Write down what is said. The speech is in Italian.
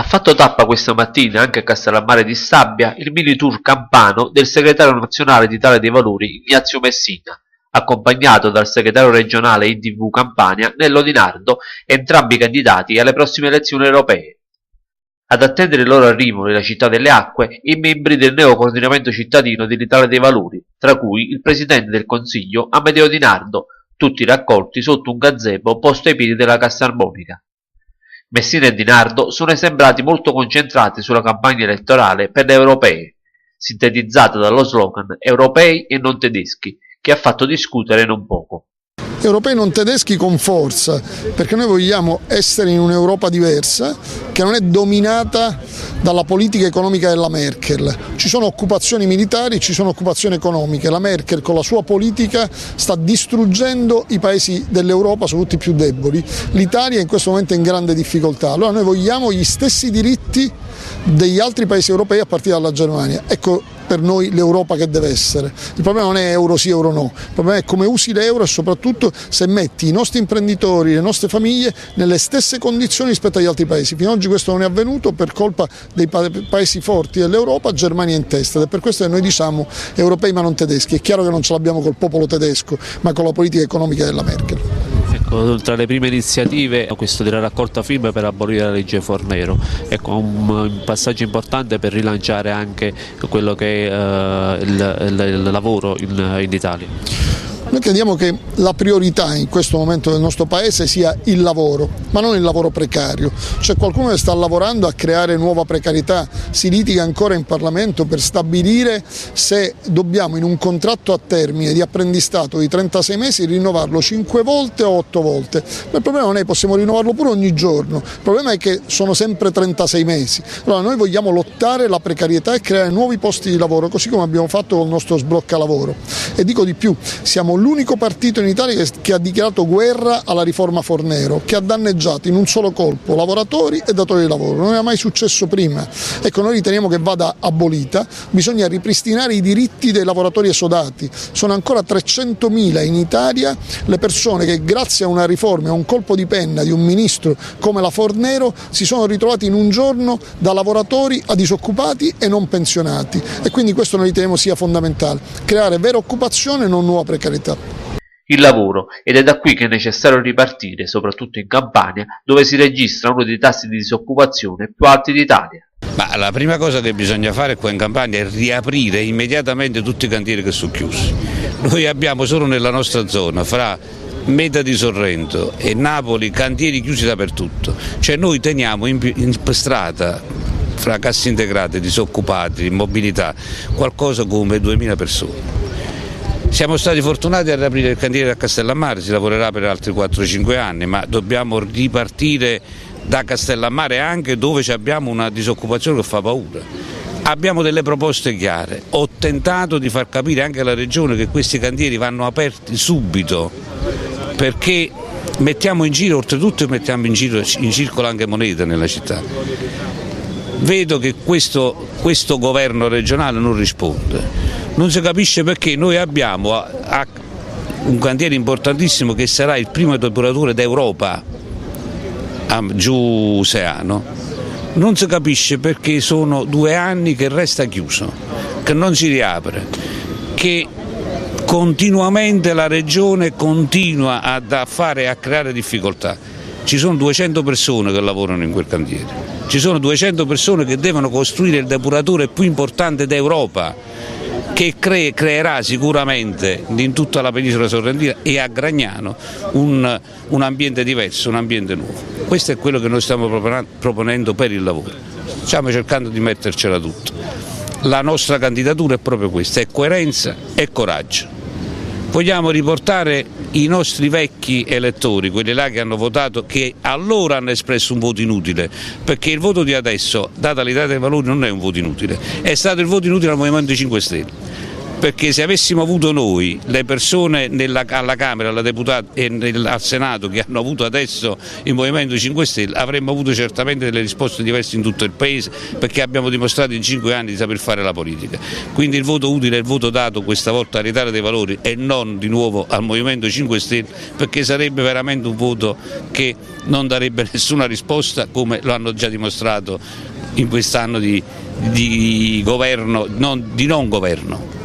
Ha fatto tappa questa mattina anche a Castellammare di Stabia il mini tour campano del segretario nazionale d'Italia dei Valori Ignazio Messina, accompagnato dal segretario regionale IDV Campania Nello Di Nardo, entrambi candidati alle prossime elezioni europee. Ad attendere il loro arrivo nella città delle acque i membri del neocoordinamento cittadino dell'Italia dei Valori, tra cui il presidente del Consiglio Amedeo Di Nardo, tutti raccolti sotto un gazebo posto ai piedi della Cassa Armonica. Messina e Di Nardo sono sembrati molto concentrati sulla campagna elettorale per le europee, sintetizzata dallo slogan «Europei e non tedeschi», che ha fatto discutere non poco. Europei non tedeschi con forza, perché noi vogliamo essere in un'Europa diversa, che non è dominata dalla politica economica della Merkel. Ci sono occupazioni militari, ci sono occupazioni economiche. La Merkel con la sua politica sta distruggendo i paesi dell'Europa, soprattutto i più deboli. L'Italia in questo momento è in grande difficoltà. Allora noi vogliamo gli stessi diritti degli altri paesi europei a partire dalla Germania. Ecco per noi l'Europa che deve essere. Il problema non è euro sì, euro no, il problema è come usi l'euro e soprattutto se metti i nostri imprenditori, le nostre famiglie nelle stesse condizioni rispetto agli altri paesi. Fino ad oggi questo non è avvenuto per colpa dei paesi forti dell'Europa, Germania in testa, ed è per questo che noi diciamo europei ma non tedeschi. È chiaro che non ce l'abbiamo col popolo tedesco, ma con la politica economica della Merkel. Tra le prime iniziative questo della raccolta firme per abolire la legge Fornero, ecco, un passaggio importante per rilanciare anche quello che è il lavoro in Italia. Noi crediamo che la priorità in questo momento del nostro Paese sia il lavoro, ma non il lavoro precario. C'è qualcuno che sta lavorando a creare nuova precarietà, si litiga ancora in Parlamento per stabilire se dobbiamo in un contratto a termine di apprendistato di 36 mesi rinnovarlo 5 volte o 8 volte. Ma il problema non è che possiamo rinnovarlo pure ogni giorno, il problema è che sono sempre 36 mesi. Allora noi vogliamo lottare la precarietà e creare nuovi posti di lavoro, così come abbiamo fatto con il nostro sblocca lavoro. E dico di più, siamo l'unico partito in Italia che ha dichiarato guerra alla riforma Fornero, che ha danneggiato in un solo colpo lavoratori e datori di lavoro. Non era mai successo prima. Ecco, noi riteniamo che vada abolita, bisogna ripristinare i diritti dei lavoratori esodati. Sono ancora 300.000 in Italia le persone che grazie a una riforma e a un colpo di penna di un ministro come la Fornero si sono ritrovati in un giorno da lavoratori a disoccupati e non pensionati. E quindi questo noi riteniamo sia fondamentale, creare vera occupazione e non nuova precarietà. Il lavoro, ed è da qui che è necessario ripartire, soprattutto in Campania, dove si registra uno dei tassi di disoccupazione più alti d'Italia. Ma la prima cosa che bisogna fare qua in Campania è riaprire immediatamente tutti i cantieri che sono chiusi. Noi abbiamo solo nella nostra zona, fra Meta di Sorrento e Napoli, cantieri chiusi dappertutto. Cioè noi teniamo in strada, fra casse integrate, disoccupati, immobilità, qualcosa come 2000 persone. Siamo stati fortunati a riaprire il cantiere a Castellammare, si lavorerà per altri 4-5 anni, ma dobbiamo ripartire da Castellammare anche dove abbiamo una disoccupazione che fa paura. Abbiamo delle proposte chiare, ho tentato di far capire anche alla Regione che questi cantieri vanno aperti subito, perché mettiamo in giro, oltretutto mettiamo in circolo anche moneta nella città. Vedo che questo governo regionale non risponde. Non si capisce perché noi abbiamo un cantiere importantissimo che sarà il primo depuratore d'Europa giù Seano. Non si capisce perché sono 2 anni che resta chiuso, che non si riapre, che continuamente la regione continua a creare difficoltà. Ci sono 200 persone che lavorano in quel cantiere, ci sono 200 persone che devono costruire il depuratore più importante d'Europa, che creerà sicuramente in tutta la penisola sorrentina e a Gragnano un ambiente diverso, un ambiente nuovo. Questo è quello che noi stiamo proponendo per il lavoro, stiamo cercando di mettercela tutta. La nostra candidatura è proprio questa, è coerenza e coraggio. Vogliamo riportare i nostri vecchi elettori, quelli là che hanno votato, che allora hanno espresso un voto inutile, perché il voto di adesso, data l'Italia dei Valori, non è un voto inutile, è stato il voto inutile al Movimento 5 Stelle. perché se avessimo avuto noi le persone alla Camera, alla Deputata e al Senato che hanno avuto adesso il Movimento 5 Stelle, avremmo avuto certamente delle risposte diverse in tutto il Paese, perché abbiamo dimostrato in 5 anni di saper fare la politica. Quindi il voto utile è il voto dato questa volta all'Italia dei Valori e non di nuovo al Movimento 5 Stelle, perché sarebbe veramente un voto che non darebbe nessuna risposta, come lo hanno già dimostrato in quest'anno di governo, di non governo.